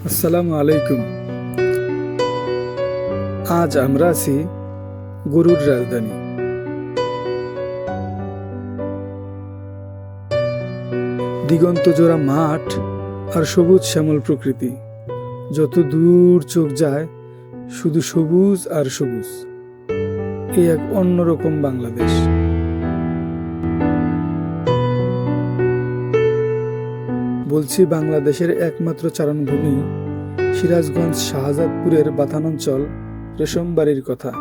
আসসালামু আলাইকুম। আজ আমরা আছি গরুর রাজধানী। দিগন্ত জোড়া মাঠ আর সবুজ শ্যামল প্রকৃতি, যত দূর চোখ যায় শুধু সবুজ আর সবুজ। এই এক অন্যরকম বাংলাদেশ। বলছি বাংলাদেশের একমাত্র চারণভূমি সিরাজগঞ্জ শাহজাদপুরের বাথান অঞ্চল রেশমবাড়ির কথা।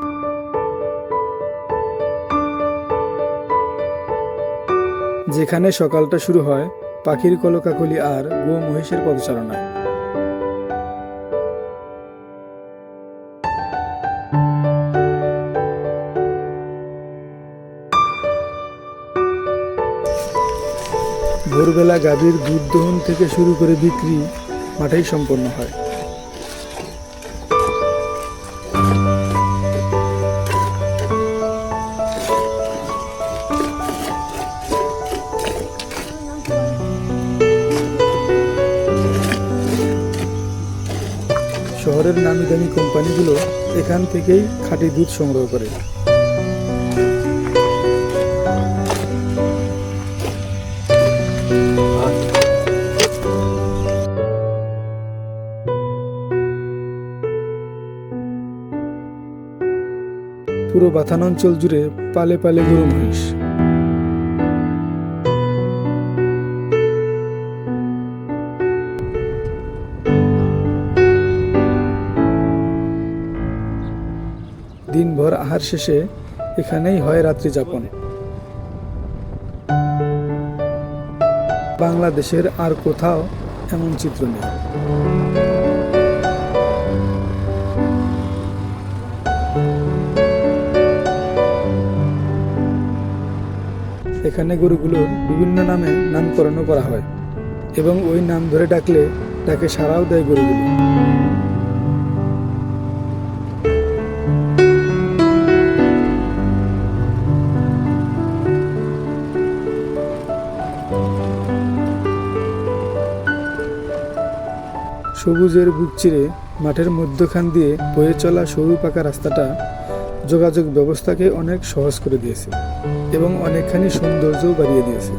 যেখানে সকালটা শুরু হয় পাখির কলকাকলি আর গো মহিষের পদচারণায়। ভোরবেলা গাভীর দুধ দহন থেকে শুরু করে বিক্রি মাঠেই সম্পন্ন হয়। শহরের নামি দামি কোম্পানিগুলো এখান থেকেই খাঁটি দুধ সংগ্রহ করে। পুরো বাথান অঞ্চল জুড়ে পালে পালে গরু মহিষ। দিনভর আহার শেষে এখানেই হয় রাত্রি যাপন। বাংলাদেশের আর কোথাও এমন চিত্র নেই। এখানে গরুগুলোর বিভিন্ন নামে নামকরণও করা হয় এবং ওই নাম ধরে ডাকলে ডাকে সাড়াও দেয় গরুগুলো। সবুজের বুক চিরে মাঠের মধ্যখান দিয়ে বয়ে চলা সরু পাকা রাস্তাটা যোগাযোগ ব্যবস্থাকে অনেক সহজ করে দিয়েছে এবং অনেকখানি সৌন্দর্যও বাড়িয়ে দিয়েছে।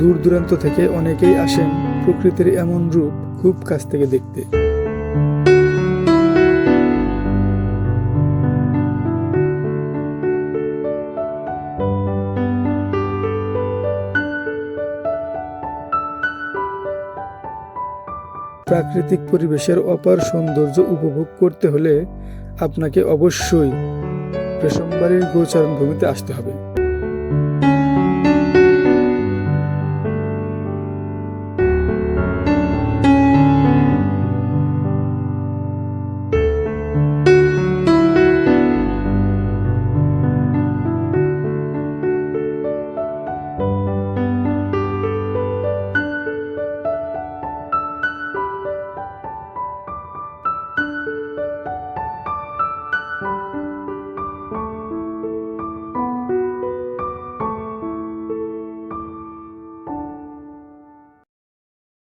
দূর দূরান্ত থেকে অনেকেই আসেন প্রকৃতির এমন রূপ খুব কাছ থেকে দেখতে। প্রাকৃতিক পরিবেশের অপার সৌন্দর্য উপভোগ করতে হলে আপনাকে অবশ্যই রেশমবাড়ির গোচারণ ভূমিতে আসতে হবে।